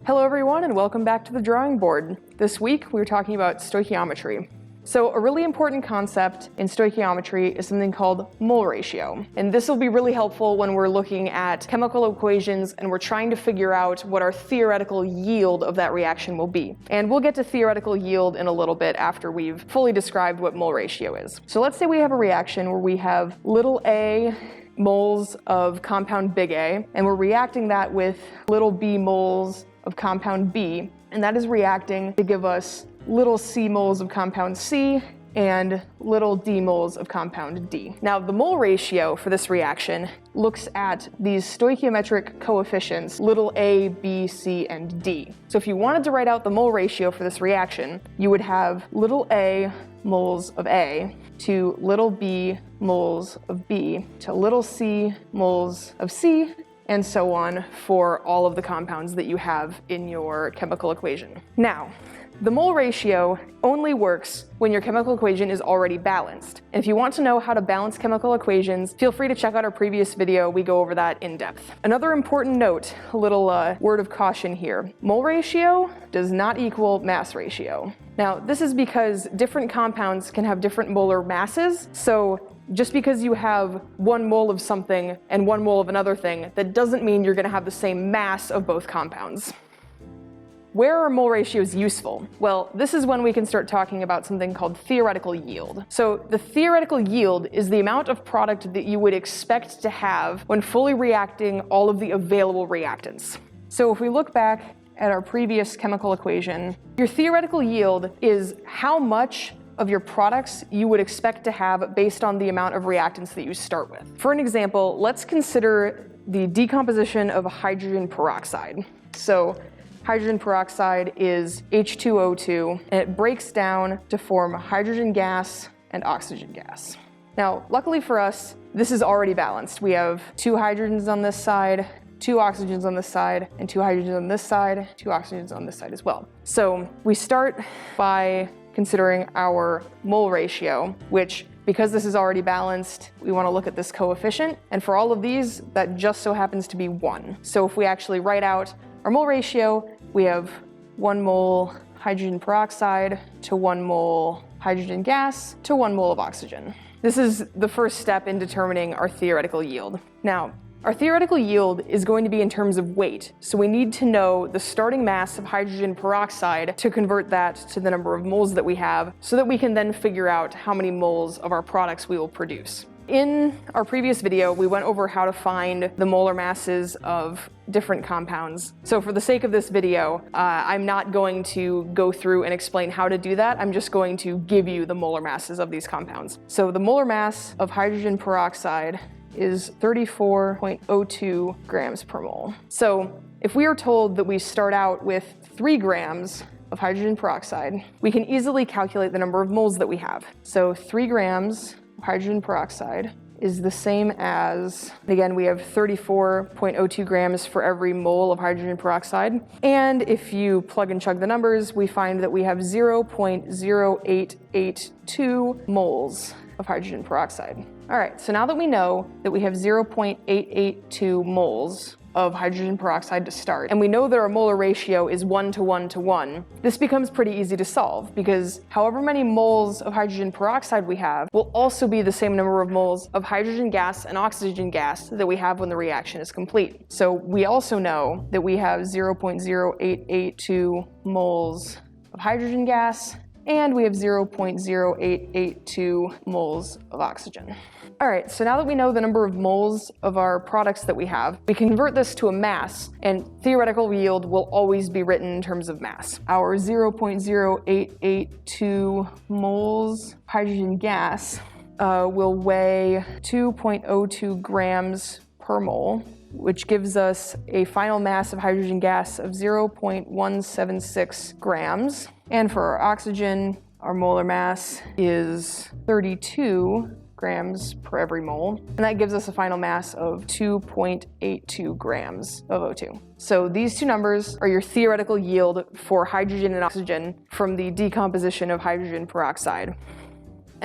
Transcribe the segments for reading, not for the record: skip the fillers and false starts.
Hello everyone and welcome back to the drawing board. This week we're talking about stoichiometry. So a really important concept in stoichiometry is something called mole ratio. And this will be really helpful when we're looking at chemical equations and we're trying to figure out what our theoretical yield of that reaction will be. And we'll get to theoretical yield in a little bit after we've fully described what mole ratio is. So let's say we have a reaction where we have little a moles of compound big A, and we're reacting that with little b moles of compound B, and that is reacting to give us little c moles of compound C and little d moles of compound D. Now, the mole ratio for this reaction looks at these stoichiometric coefficients, little a, b, c, and d. So if you wanted to write out the mole ratio for this reaction, you would have little a moles of A to little b moles of B to little c moles of C, and so on for all of the compounds that you have in your chemical equation. Now, the mole ratio only works when your chemical equation is already balanced. And if you want to know how to balance chemical equations, feel free to check out our previous video. We go over that in depth. Another important note, a little word of caution here. Mole ratio does not equal mass ratio. Now, this is because different compounds can have different molar masses, so just because you have 1 mole of something and 1 mole of another thing, that doesn't mean you're going to have the same mass of both compounds. Where are mole ratios useful? Well, this is when we can start talking about something called theoretical yield. So the theoretical yield is the amount of product that you would expect to have when fully reacting all of the available reactants. So if we look back at our previous chemical equation, your theoretical yield is how much of your products you would expect to have based on the amount of reactants that you start with. For an example, let's consider the decomposition of hydrogen peroxide. So hydrogen peroxide is H2O2, and it breaks down to form hydrogen gas and oxygen gas. Now, luckily for us, this is already balanced. We have 2 hydrogens on this side, 2 oxygens on this side, and 2 hydrogens on this side, 2 oxygens on this side as well. So we start by considering our mole ratio, which, because this is already balanced, we want to look at this coefficient. And for all of these, that just so happens to be 1. So if we actually write out our mole ratio, we have 1 mole hydrogen peroxide to 1 mole hydrogen gas to 1 mole of oxygen. This is the first step in determining our theoretical yield. Now, our theoretical yield is going to be in terms of weight, so we need to know the starting mass of hydrogen peroxide to convert that to the number of moles that we have, so that we can then figure out how many moles of our products we will produce. In our previous video, we went over how to find the molar masses of different compounds. So for the sake of this video, I'm not going to go through and explain how to do that. I'm just going to give you the molar masses of these compounds. So the molar mass of hydrogen peroxide is 34.02 grams per mole. So if we are told that we start out with 3 grams of hydrogen peroxide, we can easily calculate the number of moles that we have. So 3 grams of hydrogen peroxide is the same as, again, we have 34.02 grams for every mole of hydrogen peroxide. And if you plug and chug the numbers, we find that we have 0.0882 moles of hydrogen peroxide. All right, so now that we know that we have 0.882 moles of hydrogen peroxide to start, and we know that our molar ratio is 1 to 1 to 1, this becomes pretty easy to solve, because however many moles of hydrogen peroxide we have will also be the same number of moles of hydrogen gas and oxygen gas that we have when the reaction is complete. So we also know that we have 0.0882 moles of hydrogen gas, and we have 0.0882 moles of oxygen. All right, so now that we know the number of moles of our products that we have, we can convert this to a mass, and theoretical yield will always be written in terms of mass. Our 0.0882 moles hydrogen gas will weigh 2.02 grams per mole, which gives us a final mass of hydrogen gas of 0.176 grams. And for our oxygen, our molar mass is 32 grams per every mole, and that gives us a final mass of 2.82 grams of O2. So these two numbers are your theoretical yield for hydrogen and oxygen from the decomposition of hydrogen peroxide.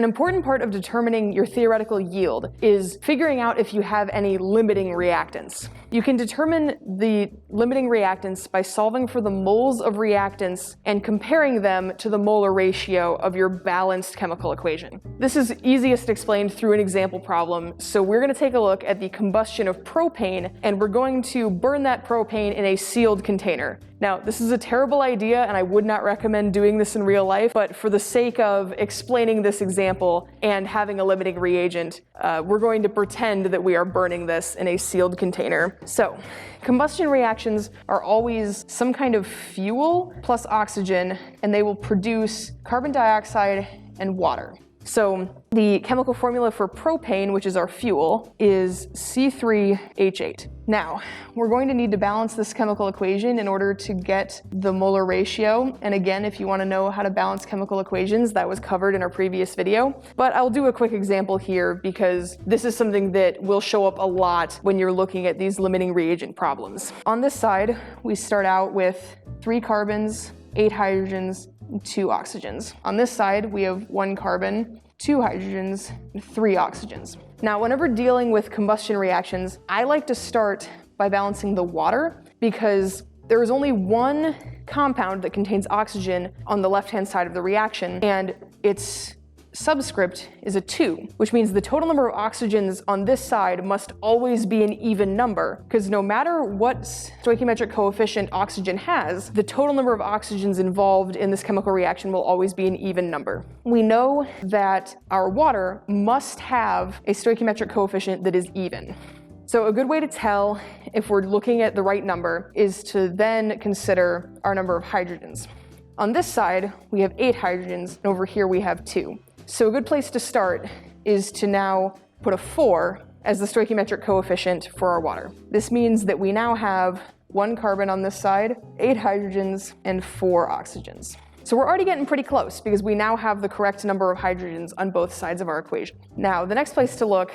an important part of determining your theoretical yield is figuring out if you have any limiting reactants. You can determine the limiting reactants by solving for the moles of reactants and comparing them to the molar ratio of your balanced chemical equation. This is easiest explained through an example problem, so we're going to take a look at the combustion of propane, and we're going to burn that propane in a sealed container. Now, this is a terrible idea, and I would not recommend doing this in real life, but for the sake of explaining this example and having a limiting reagent, we're going to pretend that we are burning this in a sealed container. So, combustion reactions are always some kind of fuel plus oxygen, and they will produce carbon dioxide and water. So the chemical formula for propane, which is our fuel, is C3H8. Now, we're going to need to balance this chemical equation in order to get the molar ratio. And again, if you want to know how to balance chemical equations, that was covered in our previous video. But I'll do a quick example here because this is something that will show up a lot when you're looking at these limiting reagent problems. On this side, we start out with 3 carbons, 8 hydrogens, 2 oxygens. On this side, we have 1 carbon, 2 hydrogens, and 3 oxygens. Now, whenever dealing with combustion reactions, I like to start by balancing the water because there is only one compound that contains oxygen on the left-hand side of the reaction, and its subscript is a 2, which means the total number of oxygens on this side must always be an even number, because no matter what stoichiometric coefficient oxygen has, the total number of oxygens involved in this chemical reaction will always be an even number. We know that our water must have a stoichiometric coefficient that is even. So a good way to tell if we're looking at the right number is to then consider our number of hydrogens. On this side, we have 8 hydrogens, and over here we have 2. So a good place to start is to now put a 4 as the stoichiometric coefficient for our water. This means that we now have 1 carbon on this side, 8 hydrogens, and 4 oxygens. So we're already getting pretty close because we now have the correct number of hydrogens on both sides of our equation. Now, the next place to look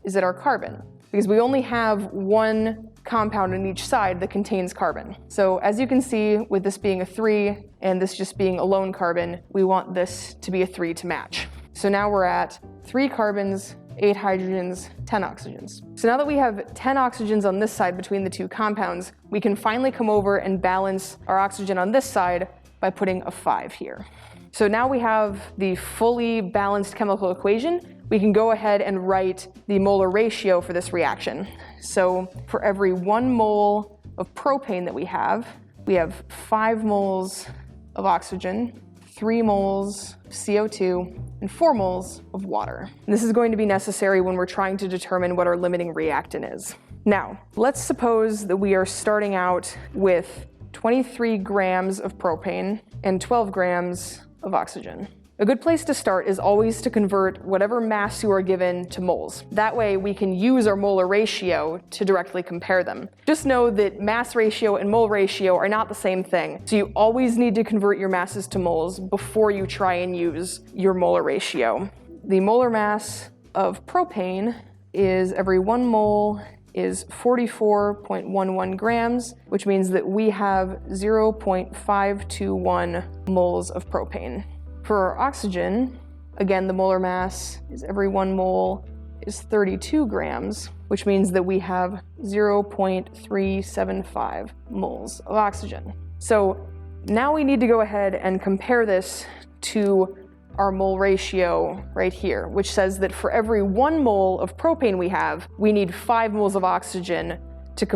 is at our carbon, because we only have 1 compound on each side that contains carbon. So as you can see, with this being a 3 and this just being a lone carbon, we want this to be a 3 to match. So now we're at 3 carbons, 8 hydrogens, 10 oxygens. So now that we have 10 oxygens on this side between the 2 compounds, we can finally come over and balance our oxygen on this side by putting a 5 here. So now we have the fully balanced chemical equation. We can go ahead and write the molar ratio for this reaction. So for every 1 mole of propane that we have 5 moles of oxygen, 3 moles of CO2, and 4 moles of water. And this is going to be necessary when we're trying to determine what our limiting reactant is. Now, let's suppose that we are starting out with 23 grams of propane and 12 grams of oxygen. A good place to start is always to convert whatever mass you are given to moles. That way we can use our molar ratio to directly compare them. Just know that mass ratio and mole ratio are not the same thing, so you always need to convert your masses to moles before you try and use your molar ratio. The molar mass of propane is every 1 mole is 44.11 grams, which means that we have 0.521 moles of propane. For our oxygen, again, the molar mass is every 1 mole is 32 grams, which means that we have 0.375 moles of oxygen. So now we need to go ahead and compare this to our mole ratio right here, which says that for every 1 mole of propane we need 5 moles of oxygen to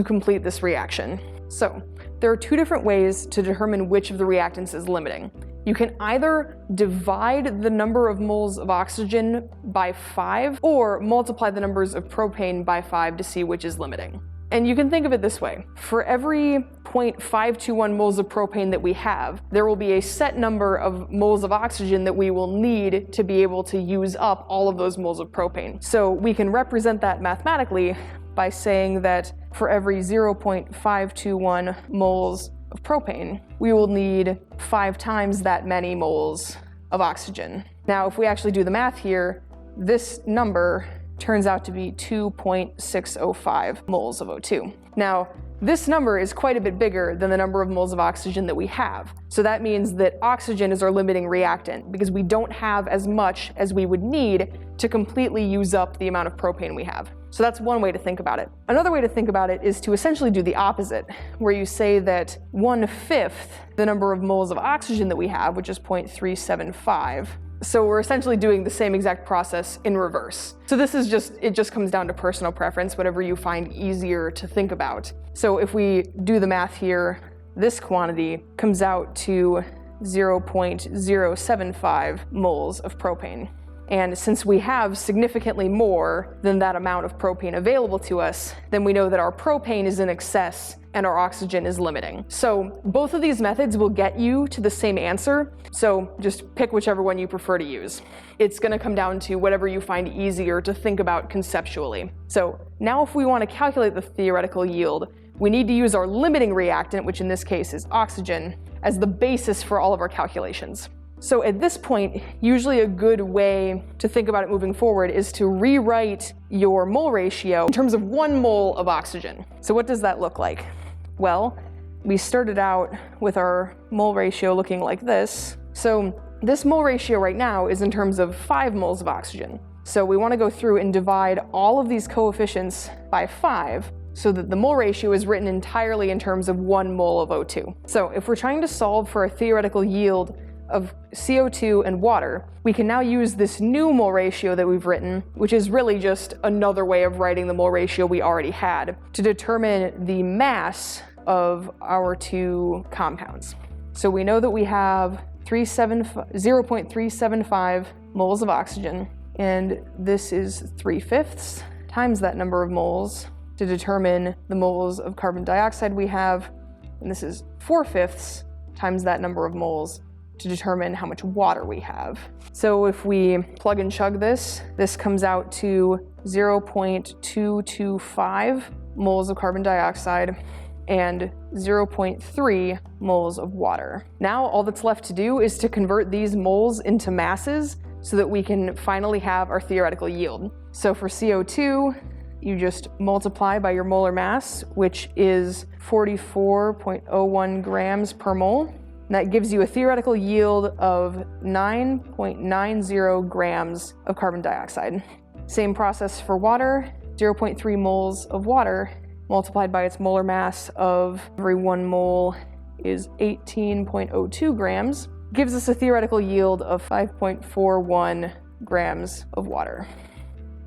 complete this reaction. So there are 2 different ways to determine which of the reactants is limiting. You can either divide the number of moles of oxygen by 5 or multiply the numbers of propane by 5 to see which is limiting. And you can think of it this way. For every 0.521 moles of propane that we have, there will be a set number of moles of oxygen that we will need to be able to use up all of those moles of propane. So we can represent that mathematically by saying that for every 0.521 moles of propane, we will need 5 times that many moles of oxygen. Now, if we actually do the math here, this number turns out to be 2.605 moles of O2. Now, this number is quite a bit bigger than the number of moles of oxygen that we have. So that means that oxygen is our limiting reactant because we don't have as much as we would need to completely use up the amount of propane we have. So that's one way to think about it. Another way to think about it is to essentially do the opposite, where you say that 1/5 the number of moles of oxygen that we have, which is 0.375. So we're essentially doing the same exact process in reverse. So this is it just comes down to personal preference, whatever you find easier to think about. So if we do the math here, this quantity comes out to 0.075 moles of propane. And since we have significantly more than that amount of propane available to us, then we know that our propane is in excess and our oxygen is limiting. So both of these methods will get you to the same answer, so just pick whichever one you prefer to use. It's going to come down to whatever you find easier to think about conceptually. So now if we want to calculate the theoretical yield, we need to use our limiting reactant, which in this case is oxygen, as the basis for all of our calculations. So at this point, usually a good way to think about it moving forward is to rewrite your mole ratio in terms of 1 mole of oxygen. So what does that look like? Well, we started out with our mole ratio looking like this. So this mole ratio right now is in terms of 5 moles of oxygen. So we want to go through and divide all of these coefficients by 5 so that the mole ratio is written entirely in terms of 1 mole of O2. So if we're trying to solve for a theoretical yield of CO2 and water, we can now use this new mole ratio that we've written, which is really just another way of writing the mole ratio we already had, to determine the mass of our two compounds. So we know that we have 0.375 moles of oxygen, and this is 3/5 times that number of moles to determine the moles of carbon dioxide we have, and this is 4/5 times that number of moles to determine how much water we have. So if we plug and chug this comes out to 0.225 moles of carbon dioxide and 0.3 moles of water. Now all that's left to do is to convert these moles into masses so that we can finally have our theoretical yield. So for CO2, you just multiply by your molar mass, which is 44.01 grams per mole. And that gives you a theoretical yield of 9.90 grams of carbon dioxide. Same process for water, 0.3 moles of water multiplied by its molar mass of every 1 mole is 18.02 grams, gives us a theoretical yield of 5.41 grams of water.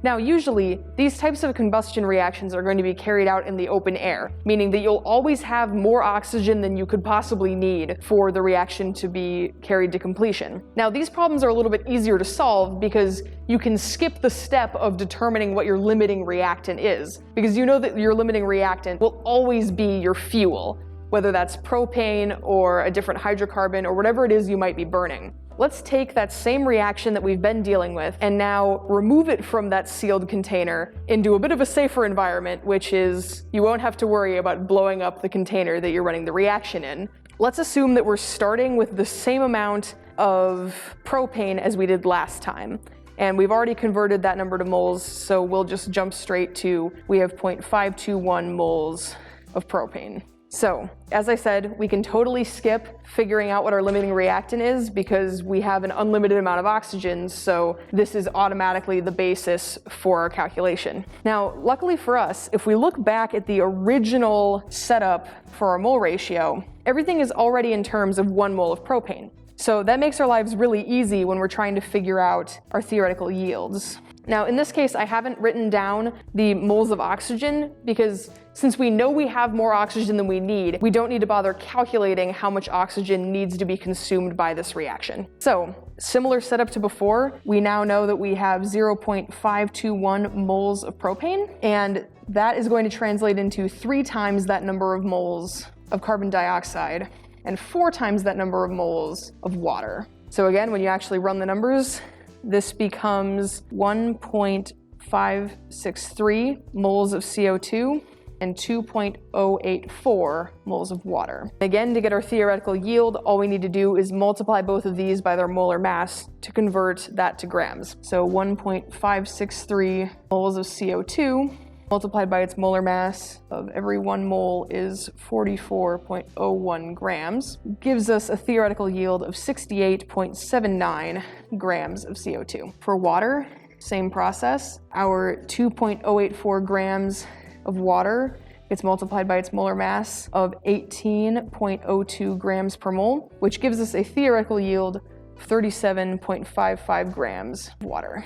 Now, usually, these types of combustion reactions are going to be carried out in the open air, meaning that you'll always have more oxygen than you could possibly need for the reaction to be carried to completion. Now, these problems are a little bit easier to solve because you can skip the step of determining what your limiting reactant is, because you know that your limiting reactant will always be your fuel, whether that's propane or a different hydrocarbon or whatever it is you might be burning. Let's take that same reaction that we've been dealing with and now remove it from that sealed container into a bit of a safer environment, which is you won't have to worry about blowing up the container that you're running the reaction in. Let's assume that we're starting with the same amount of propane as we did last time. And we've already converted that number to moles, so we'll just jump straight to, we have 0.521 moles of propane. So, as I said, we can totally skip figuring out what our limiting reactant is because we have an unlimited amount of oxygen, so this is automatically the basis for our calculation. Now, luckily for us, if we look back at the original setup for our mole ratio, everything is already in terms of 1 mole of propane. So that makes our lives really easy when we're trying to figure out our theoretical yields. Now, in this case, I haven't written down the moles of oxygen because since we know we have more oxygen than we need, we don't need to bother calculating how much oxygen needs to be consumed by this reaction. So, similar setup to before, we now know that we have 0.521 moles of propane, and that is going to translate into 3 times that number of moles of carbon dioxide and 4 times that number of moles of water. So again, when you actually run the numbers, this becomes 1.563 moles of CO2 and 2.084 moles of water. Again, to get our theoretical yield, all we need to do is multiply both of these by their molar mass to convert that to grams. So 1.563 moles of CO2 multiplied by its molar mass of every 1 mole is 44.01 grams, gives us a theoretical yield of 68.79 grams of CO2. For water, same process. Our 2.084 grams of water gets multiplied by its molar mass of 18.02 grams per mole, which gives us a theoretical yield of 37.55 grams of water.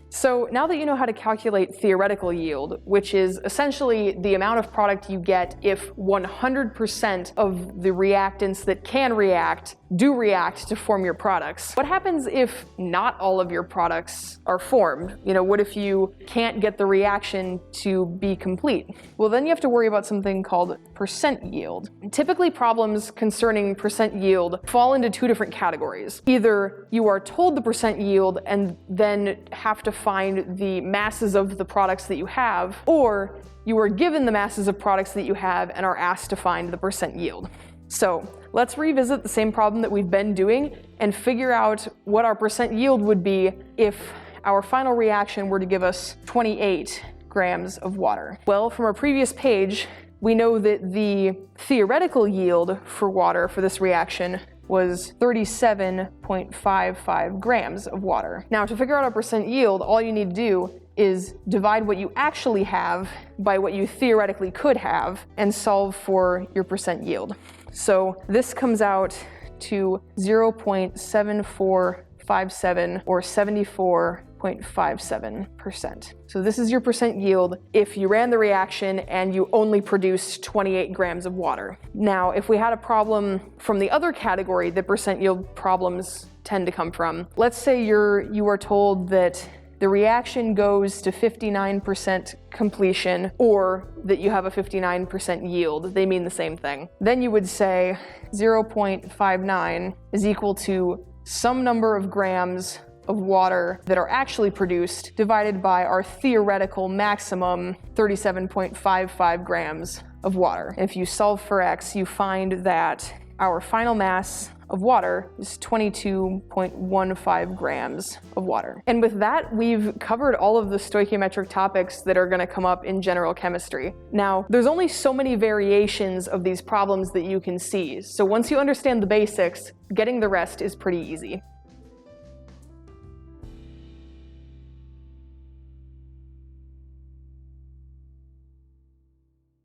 So now that you know how to calculate theoretical yield, which is essentially the amount of product you get if 100% of the reactants that can react do react to form your products, what happens if not all of your products are formed? What if you can't get the reaction to be complete? Well, then you have to worry about something called percent yield. Typically, problems concerning percent yield fall into 2 different categories. Either you are told the percent yield and then have to find the masses of the products that you have, or you are given the masses of products that you have and are asked to find the percent yield. So let's revisit the same problem that we've been doing and figure out what our percent yield would be if our final reaction were to give us 28 grams of water. Well, from our previous page, we know that the theoretical yield for water for this reaction was 37.55 grams of water. Now, to figure out our percent yield, all you need to do is divide what you actually have by what you theoretically could have and solve for your percent yield. So this comes out to 0.7457 or 74.57%. So this is your percent yield if you ran the reaction and you only produced 28 grams of water. Now, if we had a problem from the other category that percent yield problems tend to come from, let's say you are told that the reaction goes to 59% completion, or that you have a 59% yield. They mean the same thing. Then you would say 0.59 is equal to some number of grams of water that are actually produced divided by our theoretical maximum 37.55 grams of water. And if you solve for x, you find that our final mass of water is 22.15 grams of water. And with that, we've covered all of the stoichiometric topics that are going to come up in general chemistry. Now, there's only so many variations of these problems that you can see, so once you understand the basics, getting the rest is pretty easy.